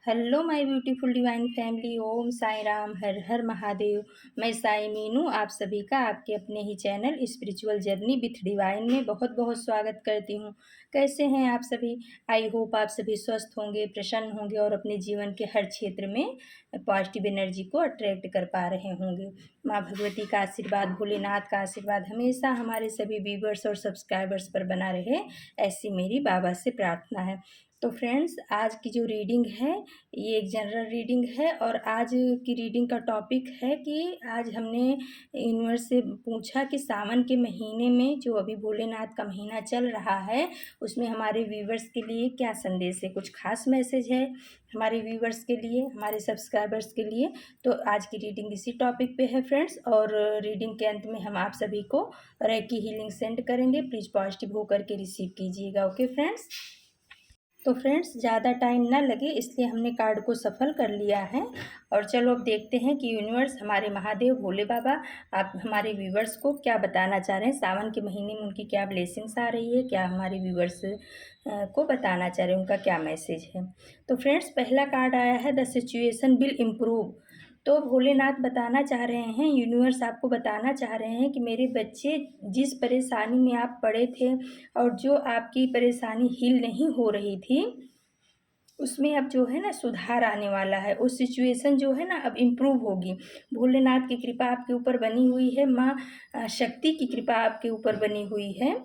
Hello my beautiful divine family. Om Sai Ram, हर हर महादेव। मैं साई मीनू आप सभी का आपके अपने ही channel spiritual journey with divine में बहुत बहुत स्वागत करती हूँ। कैसे हैं आप सभी? आई होप आप सभी स्वस्थ होंगे, प्रसन्न होंगे और अपने जीवन के हर क्षेत्र में पॉजिटिव एनर्जी को अट्रैक्ट कर पा रहे होंगे। माँ भगवती का आशीर्वाद, भोलेनाथ का आशीर्वाद हमेशा हमारे सभी व्यूवर्स और सब्सक्राइबर्स पर बना रहे, ऐसी मेरी बाबा से प्रार्थना है। तो फ्रेंड्स, आज की जो रीडिंग है ये एक जनरल रीडिंग है और आज की रीडिंग का टॉपिक है कि आज हमने यूनिवर्स से पूछा कि सावन के महीने में जो अभी भोलेनाथ का महीना चल रहा है उसमें हमारे व्यूवर्स के लिए क्या संदेश है, कुछ खास मैसेज है हमारे व्यूवर्स के लिए, हमारे सब्सक्राइबर्स के लिए। तो आज की रीडिंग इसी टॉपिक पे है फ्रेंड्स। और रीडिंग के अंत में हम आप सभी को रेकी हीलिंग सेंड करेंगे, प्लीज़ पॉजिटिव होकर के रिसीव कीजिएगा। Okay friends. तो फ्रेंड्स, ज़्यादा टाइम ना लगे इसलिए हमने कार्ड को सफल कर लिया है। और चलो अब देखते हैं कि यूनिवर्स, हमारे महादेव भोले बाबा, आप हमारे व्यूवर्स को क्या बताना चाह रहे हैं। सावन के महीने में उनकी क्या ब्लेसिंग्स आ रही है, क्या हमारे व्यूवर्स को बताना चाह रहे हैं, उनका क्या मैसेज है। तो फ्रेंड्स, पहला कार्ड आया है द सिचुएशन विल इम्प्रूव। तो भोलेनाथ बताना चाह रहे हैं, यूनिवर्स आपको बताना चाह रहे हैं कि मेरे बच्चे, जिस परेशानी में आप पड़े थे और जो आपकी परेशानी हील नहीं हो रही थी उसमें अब जो है ना सुधार आने वाला है। उस सिचुएशन जो है ना अब इम्प्रूव होगी। भोलेनाथ की कृपा आपके ऊपर बनी हुई है, माँ शक्ति की कृपा आपके ऊपर बनी हुई है।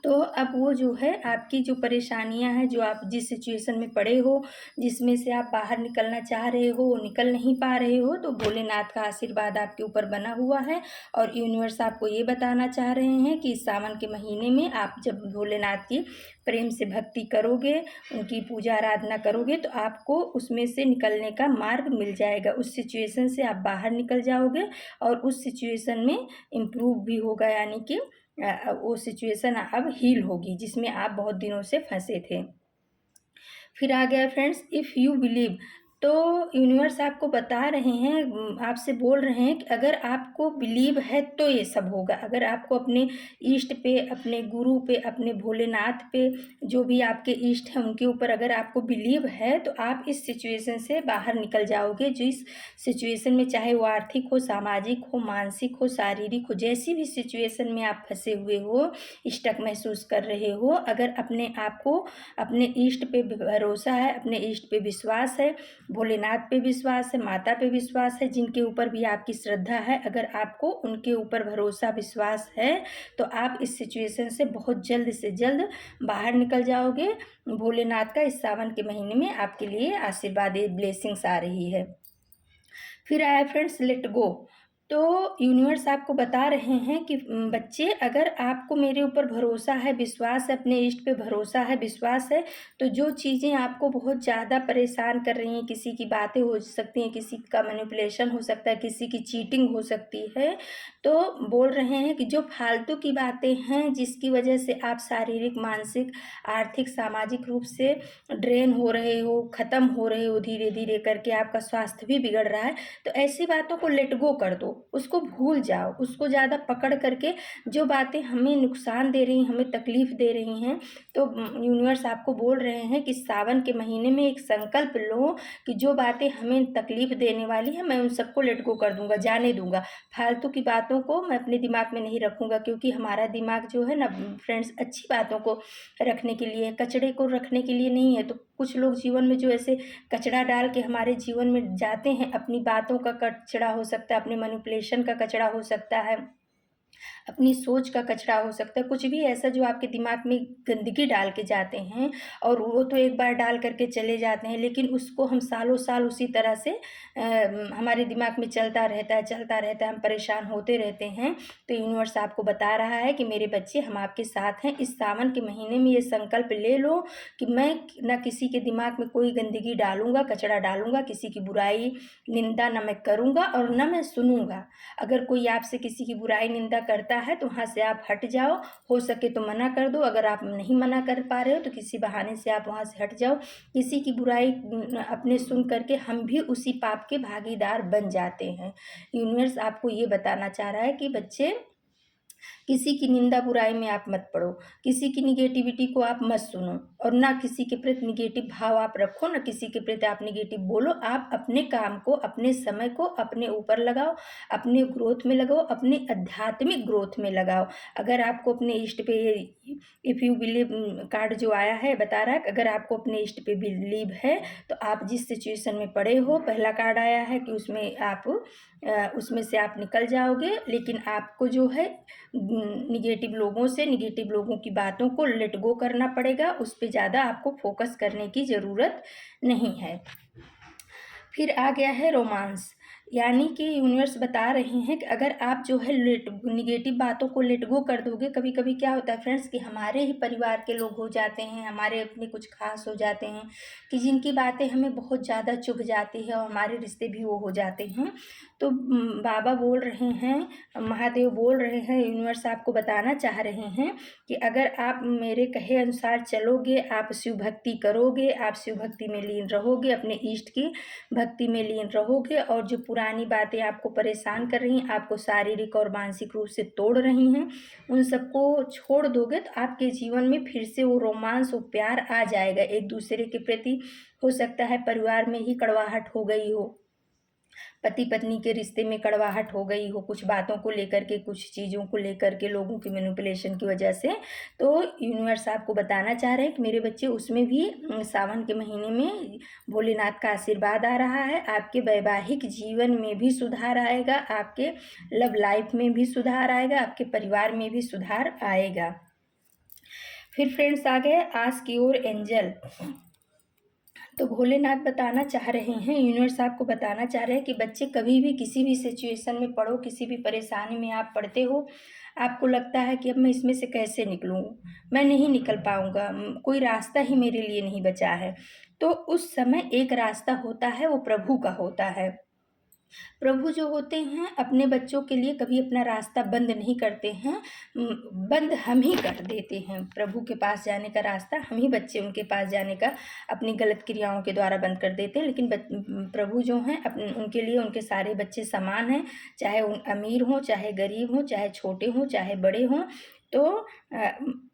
तो अब वो जो है आपकी जो परेशानियां हैं, जो आप जिस सिचुएशन में पड़े हो, जिसमें से आप बाहर निकलना चाह रहे हो, निकल नहीं पा रहे हो, तो भोलेनाथ का आशीर्वाद आपके ऊपर बना हुआ है। और यूनिवर्स आपको ये बताना चाह रहे हैं कि इस सावन के महीने में आप जब भोलेनाथ की प्रेम से भक्ति करोगे, उनकी पूजा आराधना करोगे, तो आपको उसमें से निकलने का मार्ग मिल जाएगा। उस सिचुएशन से आप बाहर निकल जाओगे और उस सिचुएशन में इम्प्रूव भी होगा, यानी कि वो सिचुएशन अब हील होगी जिसमें आप बहुत दिनों से फंसे थे। फिर आ गया फ्रेंड्स, इफ़ यू बिलीव। तो यूनिवर्स आपको बता रहे हैं, आपसे बोल रहे हैं कि अगर आपको बिलीव है तो ये सब होगा। अगर आपको अपने इष्ट पे, अपने गुरु पे, अपने भोलेनाथ पे, जो भी आपके इष्ट हैं उनके ऊपर अगर आपको बिलीव है तो आप इस सिचुएशन से बाहर निकल जाओगे। जो इस सिचुएशन में, चाहे वो आर्थिक हो, सामाजिक हो, मानसिक हो, शारीरिक हो, जैसी भी सिचुएशन में आप फंसे हुए हो, स्टक महसूस कर रहे हो, अगर अपने आप को, अपने इष्ट पे भरोसा है, अपने इष्ट पे विश्वास है, भोलेनाथ पे विश्वास है, माता पे विश्वास है, जिनके ऊपर भी आपकी श्रद्धा है, अगर आपको उनके ऊपर भरोसा विश्वास है तो आप इस सिचुएशन से बहुत जल्द से जल्द बाहर निकल जाओगे। भोलेनाथ का इस सावन के महीने में आपके लिए आशीर्वाद, ब्लेसिंग्स आ रही है। फिर आया फ्रेंड्स लेट गो। तो यूनिवर्स आपको बता रहे हैं कि बच्चे, अगर आपको मेरे ऊपर भरोसा है, विश्वास है, अपने इष्ट पे भरोसा है, विश्वास है, तो जो चीज़ें आपको बहुत ज़्यादा परेशान कर रही हैं, किसी की बातें हो सकती हैं, किसी का मैनिपुलेशन हो सकता है, किसी की चीटिंग हो सकती है, तो बोल रहे हैं कि जो फालतू की बातें हैं जिसकी वजह से आप शारीरिक, मानसिक, आर्थिक, सामाजिक रूप से ड्रेन हो रहे हो, ख़त्म हो रहे हो, धीरे धीरे करके आपका स्वास्थ्य भी बिगड़ रहा है, तो ऐसी बातों को लेट गो कर दो, उसको भूल जाओ। उसको ज़्यादा पकड़ करके जो बातें हमें नुकसान दे रही हैं, हमें तकलीफ़ दे रही हैं, तो यूनिवर्स आपको बोल रहे हैं कि सावन के महीने में एक संकल्प लो कि जो बातें हमें तकलीफ़ देने वाली हैं मैं उन सबको लेट गो कर दूंगा, जाने दूंगा। फालतू की बातों को मैं अपने दिमाग में नहीं रखूंगा, क्योंकि हमारा दिमाग जो है ना फ्रेंड्स, अच्छी बातों को रखने के लिए, कचड़े को रखने के लिए नहीं है। तो कुछ लोग जीवन में जो ऐसे कचड़ा डाल के हमारे जीवन में जाते हैं, अपनी बातों का कचड़ा हो सकता है, अपने मैनिपुलेशन का कचड़ा हो सकता है, अपनी सोच का कचरा हो सकता है, कुछ भी ऐसा जो आपके दिमाग में गंदगी डाल के जाते हैं। और वो तो एक बार डाल करके चले जाते हैं, लेकिन उसको हम सालों साल उसी तरह से हमारे दिमाग में चलता रहता है, चलता रहता है, हम परेशान होते रहते हैं। तो यूनिवर्स आपको बता रहा है कि मेरे बच्चे, हम आपके साथ हैं। इस सावन के महीने में ये संकल्प ले लो कि मैं ना किसी के दिमाग में कोई गंदगी डालूंगा, कचरा डालूंगा, किसी की बुराई निंदा ना मैं करूंगा और ना मैं सुनूंगा। अगर कोई आपसे किसी की बुराई निंदा करता है तो वहाँ से आप हट जाओ, हो सके तो मना कर दो। अगर आप नहीं मना कर पा रहे हो तो किसी बहाने से आप वहाँ से हट जाओ। किसी की बुराई अपने सुन करके हम भी उसी पाप के भागीदार बन जाते हैं। यूनिवर्स आपको ये बताना चाह रहा है कि बच्चे, किसी की निंदा बुराई में आप मत पड़ो, किसी की निगेटिविटी को आप मत सुनो और ना किसी के प्रति निगेटिव भाव आप रखो, ना किसी के प्रति आप निगेटिव बोलो। आप अपने काम को, अपने समय को अपने ऊपर लगाओ, अपने ग्रोथ में लगाओ, अपने आध्यात्मिक ग्रोथ में लगाओ। अगर आपको अपने इष्ट पे इफ़ यू बिलीव कार्ड जो आया है बता रहा है कि अगर आपको अपने इष्ट पे बिलीव है तो आप जिस सिचुएशन में पड़े हो, पहला कार्ड आया है कि उसमें आप उसमें से आप निकल जाओगे। लेकिन आपको जो है निगेटिव लोगों से, निगेटिव लोगों की बातों को लेट गो करना पड़ेगा, उस पे ज़्यादा आपको फोकस करने की ज़रूरत नहीं है। फिर आ गया है रोमांस, यानी कि यूनिवर्स बता रहे हैं कि अगर आप जो है निगेटिव बातों को लेट गो कर दोगे। कभी कभी क्या होता है फ्रेंड्स कि हमारे ही परिवार के लोग हो जाते हैं, हमारे अपने कुछ खास हो जाते हैं कि जिनकी बातें हमें बहुत ज़्यादा चुभ जाती है और हमारे रिश्ते भी वो हो जाते हैं। तो बाबा बोल रहे हैं, महादेव बोल रहे हैं, यूनिवर्स आपको बताना चाह रहे हैं कि अगर आप मेरे कहे अनुसार चलोगे, आप शिव भक्ति करोगे, आप शिव भक्ति में लीन रहोगे, अपने इष्ट की भक्ति में लीन रहोगे और जो पुरानी बातें आपको परेशान कर रही हैं, आपको शारीरिक और मानसिक रूप से तोड़ रही हैं, उन सबको छोड़ दोगे तो आपके जीवन में फिर से वो रोमांस, वो प्यार आ जाएगा एक दूसरे के प्रति। हो सकता है परिवार में ही कड़वाहट हो गई हो, पति पत्नी के रिश्ते में कड़वाहट हो गई हो, कुछ बातों को लेकर के, कुछ चीज़ों को लेकर के, लोगों की मैनिपुलेशन की वजह से। तो यूनिवर्स आपको बताना चाह रहे हैं कि मेरे बच्चे उसमें भी सावन के महीने में भोलेनाथ का आशीर्वाद आ रहा है। आपके वैवाहिक जीवन में भी सुधार आएगा, आपके लव लाइफ में भी सुधार आएगा, आपके परिवार में भी सुधार आएगा। फिर फ्रेंड्स आ गए आस्क योर एंजल। तो भोलेनाथ बताना चाह रहे हैं, यूनिवर्स आपको बताना चाह रहे हैं कि बच्चे कभी भी किसी भी सिचुएशन में पड़ो, किसी भी परेशानी में आप पड़ते हो, आपको लगता है कि अब मैं इसमें से कैसे निकलूँ, मैं नहीं निकल पाऊँगा, कोई रास्ता ही मेरे लिए नहीं बचा है। तो उस समय एक रास्ता होता है, वो प्रभु का होता है। प्रभु जो होते हैं अपने बच्चों के लिए कभी अपना रास्ता बंद नहीं करते हैं, बंद हम ही कर देते हैं। प्रभु के पास जाने का रास्ता हम ही बच्चे उनके पास जाने का अपनी गलत क्रियाओं के द्वारा बंद कर देते हैं। लेकिन प्रभु जो हैं उनके लिए उनके सारे बच्चे समान हैं, चाहे उन अमीर हों, चाहे गरीब हों, चाहे छोटे हों, चाहे बड़े हों। तो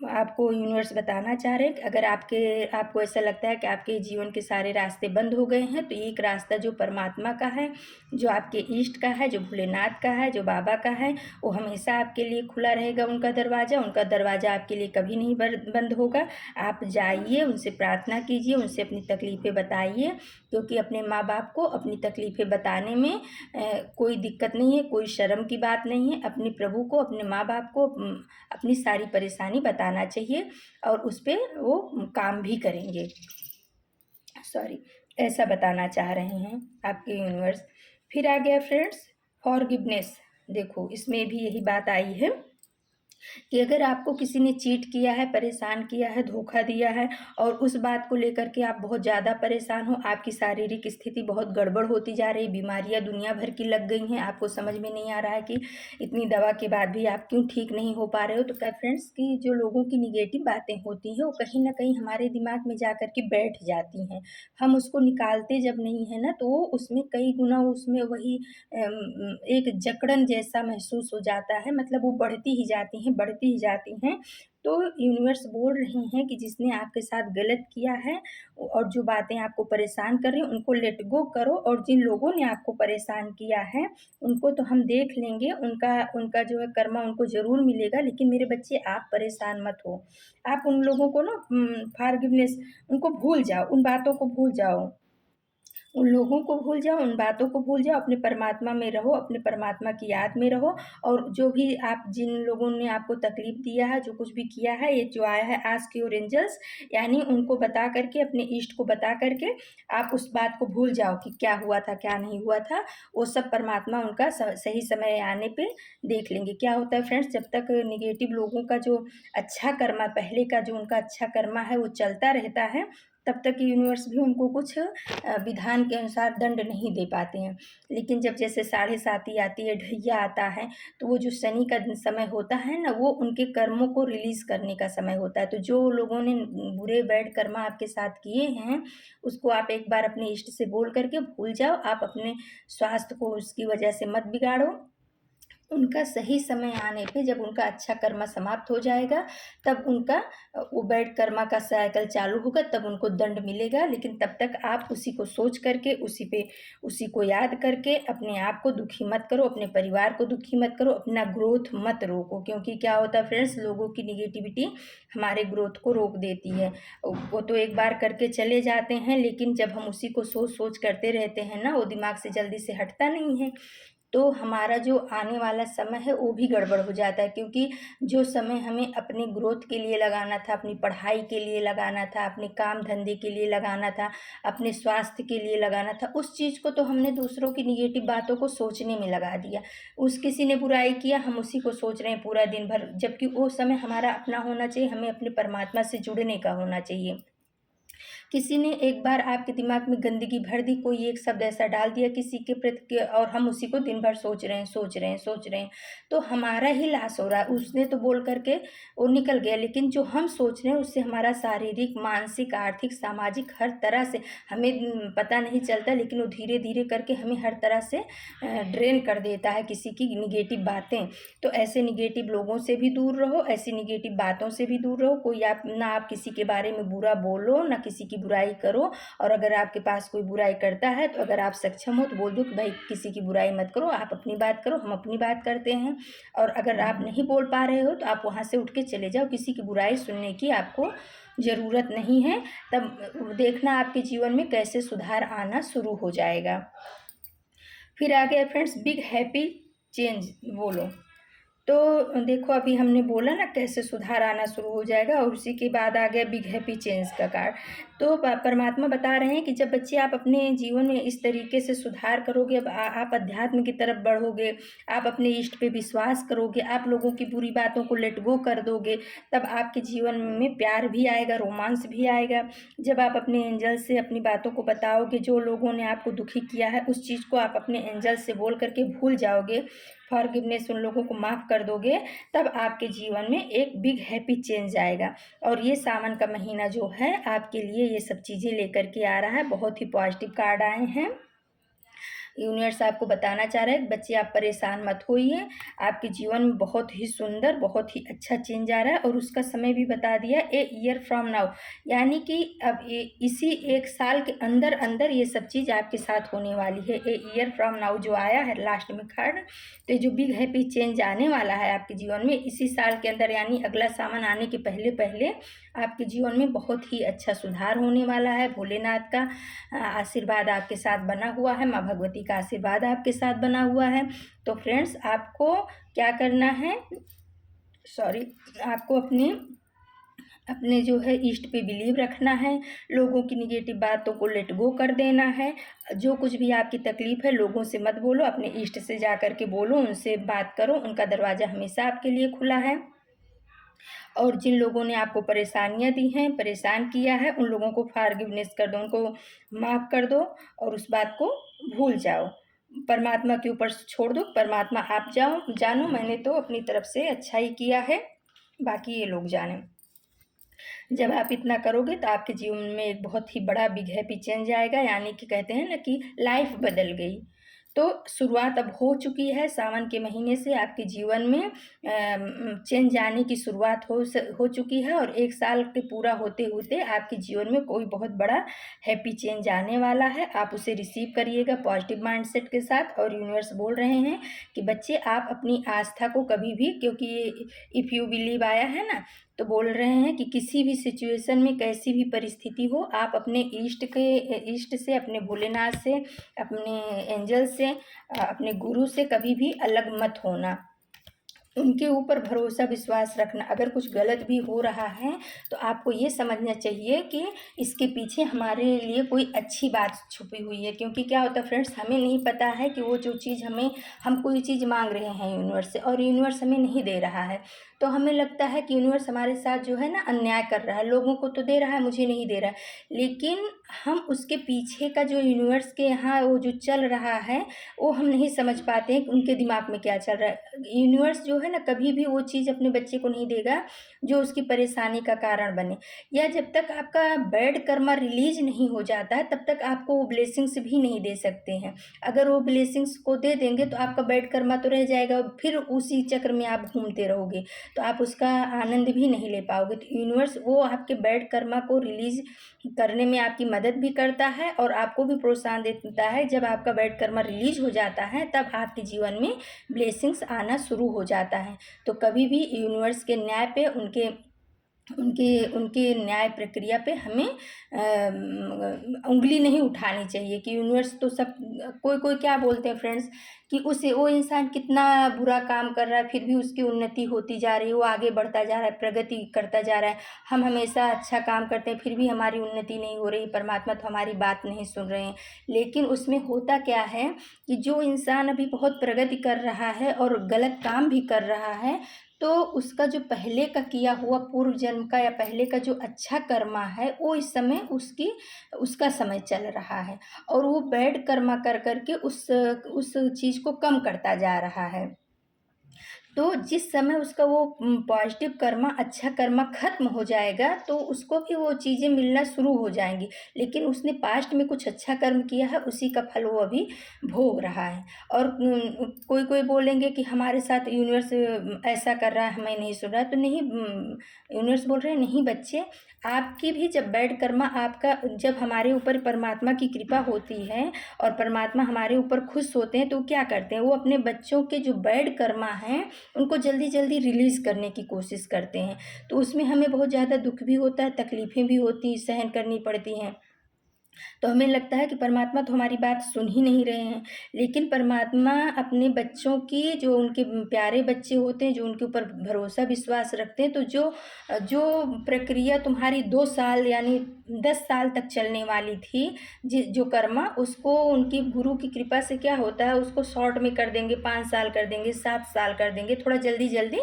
आपको यूनिवर्स बताना चाह रहे हैं कि अगर आपको ऐसा लगता है कि आपके जीवन के सारे रास्ते बंद हो गए हैं, तो एक रास्ता जो परमात्मा का है, जो आपके इष्ट का है, जो भोलेनाथ का है, जो बाबा का है, वो हमेशा आपके लिए खुला रहेगा। उनका दरवाज़ा आपके लिए कभी नहीं बंद होगा। आप जाइए, उनसे प्रार्थना कीजिए, उनसे अपनी तकलीफ़ें बताइए, क्योंकि अपने माँ बाप को अपनी तकलीफ़ें बताने में कोई दिक्कत नहीं है, कोई शर्म की बात नहीं है। अपने प्रभु को, अपने माँ बाप को अपनी सारी परेशानी बताना चाहिए और उस पर वो काम भी करेंगे। सॉरी, ऐसा बताना चाह रहे हैं आपके यूनिवर्स। फिर आ गया फ्रेंड्स फॉरगिवनेस। देखो इसमें भी यही बात आई है कि अगर आपको किसी ने चीट किया है, परेशान किया है, धोखा दिया है और उस बात को लेकर के आप बहुत ज़्यादा परेशान हो, आपकी शारीरिक स्थिति बहुत गड़बड़ होती जा रही, बीमारियां दुनिया भर की लग गई हैं, आपको समझ में नहीं आ रहा है कि इतनी दवा के बाद भी आप क्यों ठीक नहीं हो पा रहे हो। तो क्या फ्रेंड्स की जो लोगों की निगेटिव बातें होती हैं वो कहीं ना कहीं हमारे दिमाग में जा कर के बैठ जाती हैं। हम उसको निकालते जब नहीं है ना, तो उसमें कई गुना उसमें वही एक जकड़न जैसा महसूस हो जाता है, मतलब वो बढ़ती ही जाती हैं। तो यूनिवर्स बोल रहे हैं कि जिसने आपके साथ गलत किया है और जो बातें आपको परेशान कर रही हैं उनको लेट गो करो, और जिन लोगों ने आपको परेशान किया है उनको तो हम देख लेंगे, उनका उनका जो है कर्मा उनको ज़रूर मिलेगा। लेकिन मेरे बच्चे आप परेशान मत हो, आप उन लोगों को ना फॉरगिवनेस, उनको भूल जाओ, उन बातों को भूल जाओ, उन लोगों को भूल जाओ, उन बातों को भूल जाओ, अपने परमात्मा में रहो, अपने परमात्मा की याद में रहो। और जो भी आप जिन लोगों ने आपको तकलीफ़ दिया है, जो कुछ भी किया है, ये जो आया है आस्क योर एंजल्स, यानी उनको बता करके, अपने इष्ट को बता करके आप उस बात को भूल जाओ कि क्या हुआ था, क्या नहीं हुआ था। वो सब परमात्मा उनका सही समय आने पे देख लेंगे। क्या होता है फ्रेंड्स, जब तक निगेटिव लोगों का जो अच्छा कर्मा, पहले का जो उनका अच्छा कर्मा है वो चलता रहता है, तब तक यूनिवर्स भी उनको कुछ विधान के अनुसार दंड नहीं दे पाते हैं। लेकिन जब जैसे साढ़े साती आती है, ढैया आता है, तो वो जो शनि का समय होता है ना, वो उनके कर्मों को रिलीज करने का समय होता है। तो जो लोगों ने बुरे बैड कर्म आपके साथ किए हैं, उसको आप एक बार अपने इष्ट से बोल करके भूल जाओ। आप अपने स्वास्थ्य को उसकी वजह से मत बिगाड़ो, उनका सही समय आने पे जब उनका अच्छा कर्मा समाप्त हो जाएगा, तब उनका वो बैड कर्मा का साइकिल चालू होगा, तब उनको दंड मिलेगा। लेकिन तब तक आप उसी को सोच करके, उसी को याद करके अपने आप को दुखी मत करो, अपने परिवार को दुखी मत करो, अपना ग्रोथ मत रोको। क्योंकि क्या होता है फ्रेंड्स, लोगों की निगेटिविटी हमारे ग्रोथ को रोक देती है। वो तो एक बार करके चले जाते हैं, लेकिन जब हम उसी को सोच करते रहते हैं ना, वो दिमाग से जल्दी से हटता नहीं है, तो हमारा जो आने वाला समय है वो भी गड़बड़ हो जाता है। क्योंकि जो समय हमें अपने ग्रोथ के लिए लगाना था, अपनी पढ़ाई के लिए लगाना था, अपने काम धंधे के लिए लगाना था, अपने स्वास्थ्य के लिए लगाना था, उस चीज़ को तो हमने दूसरों की निगेटिव बातों को सोचने में लगा दिया। किसी ने बुराई किया, हम उसी को सोच रहे हैं पूरा दिन भर, जबकि वो समय हमारा अपना होना चाहिए, हमें अपने परमात्मा से जुड़ने का होना चाहिए। किसी ने एक बार आपके दिमाग में गंदगी भर दी, कोई एक शब्द ऐसा डाल दिया किसी के प्रति, और हम उसी को दिन भर सोच रहे हैं, तो हमारा ही लॉस हो रहा है। उसने तो बोल करके वो निकल गया, लेकिन जो हम सोच रहे हैं उससे हमारा शारीरिक, मानसिक, आर्थिक, सामाजिक हर तरह से हमें पता नहीं चलता, लेकिन वो धीरे धीरे करके हमें हर तरह से ड्रेन कर देता है किसी की निगेटिव बातें। तो ऐसे निगेटिव लोगों से भी दूर रहो, ऐसी निगेटिव बातों से भी दूर रहो। कोई आप किसी के बारे में बुरा बोलो, ना किसी की बुराई करो। और अगर आपके पास कोई बुराई करता है, तो अगर आप सक्षम हो तो बोल दो कि भाई किसी की बुराई मत करो, आप अपनी बात करो, हम अपनी बात करते हैं। और अगर आप नहीं बोल पा रहे हो तो आप वहाँ से उठ के चले जाओ, किसी की बुराई सुनने की आपको ज़रूरत नहीं है। तब देखना आपके जीवन में कैसे सुधार आना शुरू हो जाएगा। फिर आ गया फ्रेंड्स बिग हैप्पी चेंज, बोलो। तो देखो, अभी हमने बोला ना कैसे सुधार आना शुरू हो जाएगा, और उसी के बाद आ गया बिग हैप्पी चेंज का कार्ड। तो परमात्मा बता रहे हैं कि जब बच्चे आप अपने जीवन में इस तरीके से सुधार करोगे, अब आप अध्यात्म की तरफ बढ़ोगे, आप अपने इष्ट पे विश्वास करोगे, आप लोगों की बुरी बातों को लेट गो कर दोगे, तब आपके जीवन में प्यार भी आएगा, रोमांस भी आएगा। जब आप अपने एंजल से अपनी बातों को बताओगे, जो लोगों ने आपको दुखी किया है उस चीज़ को आप अपने एंजल से बोल करके भूल जाओगे, फॉरगिवनेस, उन लोगों को माफ़ कर दोगे, तब आपके जीवन में एक बिग हैप्पी चेंज आएगा। और ये सावन का महीना जो है आपके लिए ये सब चीज़ें लेकर के आ रहा है। बहुत ही पॉजिटिव कार्ड आए हैं। यूनिवर्स आपको बताना चाह रहा है बच्चे आप परेशान मत होइए, आपके जीवन में बहुत ही सुंदर, बहुत ही अच्छा चेंज आ रहा है। और उसका समय भी बता दिया, ए ईयर फ्रॉम नाउ, यानी कि अब इसी एक साल के अंदर अंदर ये सब चीज़ आपके साथ होने वाली है। ए ईयर फ्रॉम नाउ जो आया है लास्ट में कार्ड, तो ये जो बिग हैप्पी चेंज आने वाला है आपके जीवन में इसी साल के अंदर, यानी अगला सावन आने के पहले पहले आपके जीवन में बहुत ही अच्छा सुधार होने वाला है। भोलेनाथ का आशीर्वाद आपके साथ बना हुआ है, माँ भगवती का आशीर्वाद आपके साथ बना हुआ है। तो फ्रेंड्स, आपको क्या करना है, आपको अपने जो है इष्ट पे बिलीव रखना है, लोगों की निगेटिव बातों को लेट गो कर देना है। जो कुछ भी आपकी तकलीफ़ है लोगों से मत बोलो, अपने इष्ट से जा कर के बोलो, उनसे बात करो, उनका दरवाज़ा हमेशा आपके लिए खुला है। और जिन लोगों ने आपको परेशानियां दी हैं, परेशान किया है, उन लोगों को फॉरगिवनेस कर दो, उनको माफ़ कर दो और उस बात को भूल जाओ, परमात्मा के ऊपर छोड़ दो। परमात्मा आप जानो, मैंने तो अपनी तरफ से अच्छा ही किया है, बाकी ये लोग जाने। जब आप इतना करोगे तो आपके जीवन में एक बहुत ही बड़ा बिग हैप्पी चेंज आएगा, यानी कि कहते हैं ना कि लाइफ बदल गई। तो शुरुआत अब हो चुकी है, सावन के महीने से आपके जीवन में चेंज आने की शुरुआत हो चुकी है। और एक साल के पूरा होते होते आपके जीवन में कोई बहुत बड़ा हैप्पी चेंज आने वाला है। आप उसे रिसीव करिएगा पॉजिटिव माइंडसेट के साथ। और यूनिवर्स बोल रहे हैं कि बच्चे आप अपनी आस्था को कभी भी, क्योंकि ये इफ़ यू बिलीव आया है ना, तो बोल रहे हैं कि किसी भी सिचुएशन में, कैसी भी परिस्थिति हो, आप अपने इष्ट से, अपने भोलेनाथ से, अपने एंजल से, अपने गुरु से कभी भी अलग मत होना, उनके ऊपर भरोसा विश्वास रखना। अगर कुछ गलत भी हो रहा है तो आपको ये समझना चाहिए कि इसके पीछे हमारे लिए कोई अच्छी बात छुपी हुई है। क्योंकि क्या होता है फ्रेंड्स, हमें नहीं पता है कि वो जो चीज़ हम कोई चीज़ मांग रहे हैं यूनिवर्स से और यूनिवर्स हमें नहीं दे रहा है, तो हमें लगता है कि यूनिवर्स हमारे साथ जो है ना अन्याय कर रहा है, लोगों को तो दे रहा है, मुझे नहीं दे रहा है। लेकिन हम उसके पीछे का जो यूनिवर्स के यहाँ वो जो चल रहा है वो हम नहीं समझ पाते हैं कि उनके दिमाग में क्या चल रहा है। यूनिवर्स जो है ना कभी भी वो चीज़ अपने बच्चे को नहीं देगा जो उसकी परेशानी का कारण बने, या जब तक आपका बैड कर्मा रिलीज नहीं हो जाता है तब तक आपको वो ब्लेसिंग्स भी नहीं दे सकते हैं। अगर वो ब्लेसिंग्स को दे देंगे तो आपका बैड कर्मा तो रह जाएगा, फिर उसी चक्र में आप घूमते रहोगे, तो आप उसका आनंद भी नहीं ले पाओगे। तो यूनिवर्स वो आपके बैड कर्मा को रिलीज करने में आपकी मदद भी करता है और आपको भी प्रोत्साहन देता है। जब आपका बैड कर्मा रिलीज हो जाता है तब आपके जीवन में ब्लेसिंग्स आना शुरू हो जाता है। तो कभी भी यूनिवर्स के न्याय पे उनके उनके उनके न्याय प्रक्रिया पे हमें उंगली नहीं उठानी चाहिए कि यूनिवर्स तो सब, कोई कोई क्या बोलते हैं फ्रेंड्स कि उसे वो इंसान कितना बुरा काम कर रहा है फिर भी उसकी उन्नति होती जा रही है, वो आगे बढ़ता जा रहा है, प्रगति करता जा रहा है। हम हमेशा अच्छा काम करते हैं फिर भी हमारी उन्नति नहीं हो रही, परमात्मा तो हमारी बात नहीं सुन रहे हैं। लेकिन उसमें होता क्या है कि जो इंसान अभी बहुत प्रगति कर रहा है और गलत काम भी कर रहा है, तो उसका जो पहले का किया हुआ पूर्व जन्म का या पहले का जो अच्छा कर्मा है वो इस समय उसका समय चल रहा है और वो बैड कर्मा कर करके उस चीज़ को कम करता जा रहा है। तो जिस समय उसका वो पॉजिटिव कर्मा अच्छा कर्मा खत्म हो जाएगा तो उसको भी वो चीज़ें मिलना शुरू हो जाएंगी, लेकिन उसने पास्ट में कुछ अच्छा कर्म किया है उसी का फल वो अभी भोग रहा है। और कोई कोई बोलेंगे कि हमारे साथ यूनिवर्स ऐसा कर रहा है हमें नहीं सुन रहा है, तो नहीं, यूनिवर्स बोल रहे हैं नहीं बच्चे, आपकी भी जब बैड कर्मा आपका, जब हमारे ऊपर परमात्मा की कृपा होती है और परमात्मा हमारे ऊपर खुश होते हैं तो क्या करते हैं, वो अपने बच्चों के जो बैड कर्मा हैं उनको जल्दी जल्दी रिलीज़ करने की कोशिश करते हैं। तो उसमें हमें बहुत ज़्यादा दुख भी होता है, तकलीफ़ें भी होती, सहन करनी पड़ती हैं। तो हमें लगता है कि परमात्मा तो हमारी बात सुन ही नहीं रहे हैं, लेकिन परमात्मा अपने बच्चों की, जो उनके प्यारे बच्चे होते हैं, जो उनके ऊपर भरोसा विश्वास रखते हैं, तो जो जो प्रक्रिया तुम्हारी 2 साल यानी 10 साल तक चलने वाली थी, जो कर्मा, उसको उनकी गुरु की कृपा से क्या होता है, उसको शॉर्ट में कर देंगे, 5 साल कर देंगे, 7 साल कर देंगे, थोड़ा जल्दी जल्दी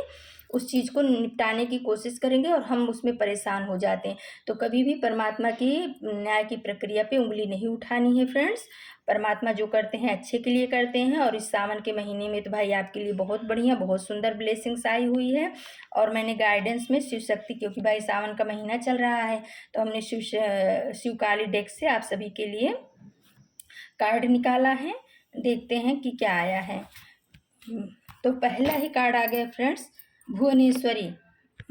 उस चीज़ को निपटाने की कोशिश करेंगे और हम उसमें परेशान हो जाते हैं। तो कभी भी परमात्मा की न्याय की प्रक्रिया पे उंगली नहीं उठानी है फ्रेंड्स। परमात्मा जो करते हैं अच्छे के लिए करते हैं और इस सावन के महीने में तो भाई आपके लिए बहुत बढ़िया, बहुत सुंदर ब्लेसिंग्स आई हुई है। और मैंने गाइडेंस में शिव शक्ति, क्योंकि भाई सावन का महीना चल रहा है, तो हमने शिव काली डेक से आप सभी के लिए कार्ड निकाला है। देखते हैं कि क्या आया है। तो पहला ही कार्ड आ गया फ्रेंड्स, भुवनेश्वरी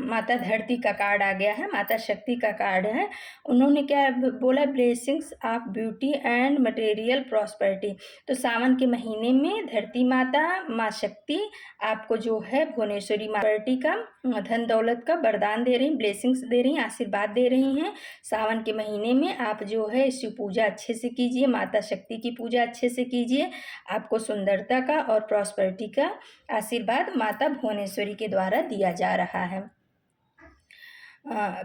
माता धरती का कार्ड आ गया है, माता शक्ति का कार्ड है। उन्होंने क्या बोला, blessings of beauty and material prosperity. तो सावन के महीने में धरती माता, माँ शक्ति आपको जो है भुवनेश्वरी माता प्रॉपर्टी का, धन दौलत का वरदान दे रही, ब्लेसिंग्स दे रही, आशीर्वाद दे रही हैं। सावन के महीने में आप जो है शिव पूजा अच्छे से कीजिए, माता शक्ति की पूजा अच्छे से कीजिए, आपको सुंदरता का और प्रॉस्पेरिटी का आशीर्वाद माता भुवनेश्वरी के द्वारा दिया जा रहा है।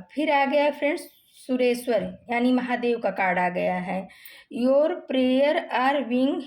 फिर आ गया फ्रेंड्स सुरेश्वर यानी महादेव का कार्ड आ गया है। Your prayer are being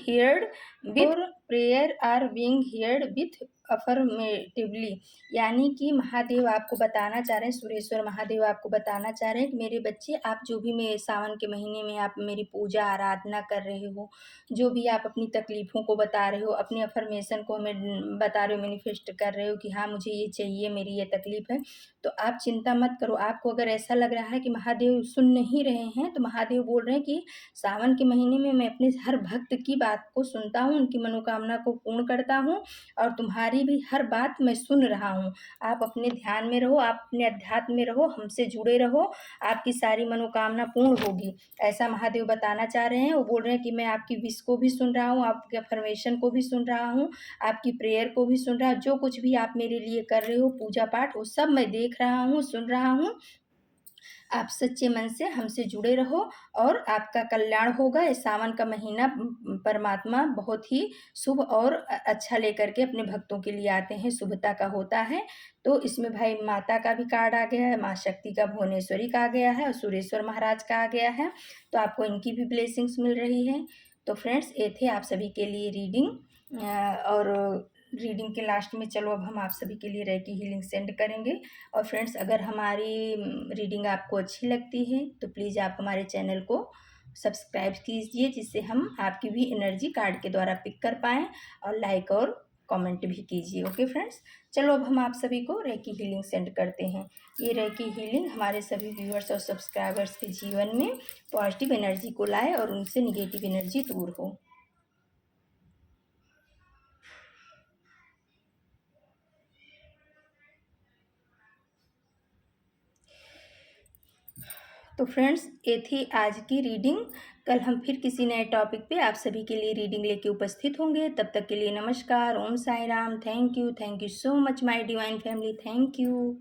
heard with affirmatively, यानी कि महादेव आपको बताना चाह रहे हैं, सुरेश्वर महादेव आपको बताना चाह रहे हैं कि मेरे बच्चे, आप जो भी मेरे सावन के महीने में आप मेरी पूजा आराधना कर रहे हो, जो भी आप अपनी तकलीफ़ों को बता रहे हो, अपने अफर्मेशन को हमें बता रहे हो, मैनिफेस्ट कर रहे हो कि हाँ मुझे ये चाहिए, मेरी ये तकलीफ़ है, तो आप चिंता मत करो। आपको अगर ऐसा लग रहा है कि महादेव सुन नहीं रहे हैं, तो महादेव बोल रहे हैं कि सावन के महीने में मैं अपने हर भक्त की बात को सुनता हूँ, उनकी मनोकामना को पूर्ण करता हूँ और तुम्हारी भी हर बात मैं सुन रहा हूँ। आप अपने ध्यान में रहो, आप अपने अध्यात्म में रहो, हमसे जुड़े रहो, आपकी सारी मनोकामना पूर्ण होगी, ऐसा महादेव बताना चाह रहे हैं। वो बोल रहे हैं कि मैं आपकी विश को भी सुन रहा हूँ, आपके अफर्मेशन को भी सुन रहा हूँ, आपकी प्रेयर को भी सुन रहा हूँ, जो कुछ भी आप मेरे लिए कर रहे हो पूजा पाठ, वो सब मैं देख रहा हूँ, सुन रहा हूँ। आप सच्चे मन से हमसे जुड़े रहो और आपका कल्याण होगा। इस सावन का महीना परमात्मा बहुत ही शुभ और अच्छा लेकर के अपने भक्तों के लिए आते हैं, शुभता का होता है। तो इसमें भाई माता का भी कार्ड आ गया है, माँ शक्ति का, भुवनेश्वरी का आ गया है और सुरेश्वर महाराज का आ गया है। तो आपको इनकी भी ब्लेसिंग्स मिल रही है। तो फ्रेंड्स, ये थे आप सभी के लिए रीडिंग। और रीडिंग के लास्ट में चलो अब हम आप सभी के लिए रेकी हीलिंग सेंड करेंगे। और फ्रेंड्स, अगर हमारी रीडिंग आपको अच्छी लगती है तो प्लीज़ आप हमारे चैनल को सब्सक्राइब कीजिए, जिससे हम आपकी भी एनर्जी कार्ड के द्वारा पिक कर पाएँ, और लाइक और कमेंट भी कीजिए। ओके फ्रेंड्स, चलो अब हम आप सभी को रेकी हीलिंग सेंड करते हैं। ये रेकी हीलिंग हमारे सभी व्यूअर्स और सब्सक्राइबर्स के जीवन में पॉजिटिव एनर्जी को लाए और उनसे निगेटिव एनर्जी दूर हो। तो फ्रेंड्स, ये थी आज की रीडिंग। कल हम फिर किसी नए टॉपिक पे आप सभी के लिए रीडिंग लेके उपस्थित होंगे। तब तक के लिए नमस्कार, Om Sai Ram. Thank you so much my divine family. Thank you.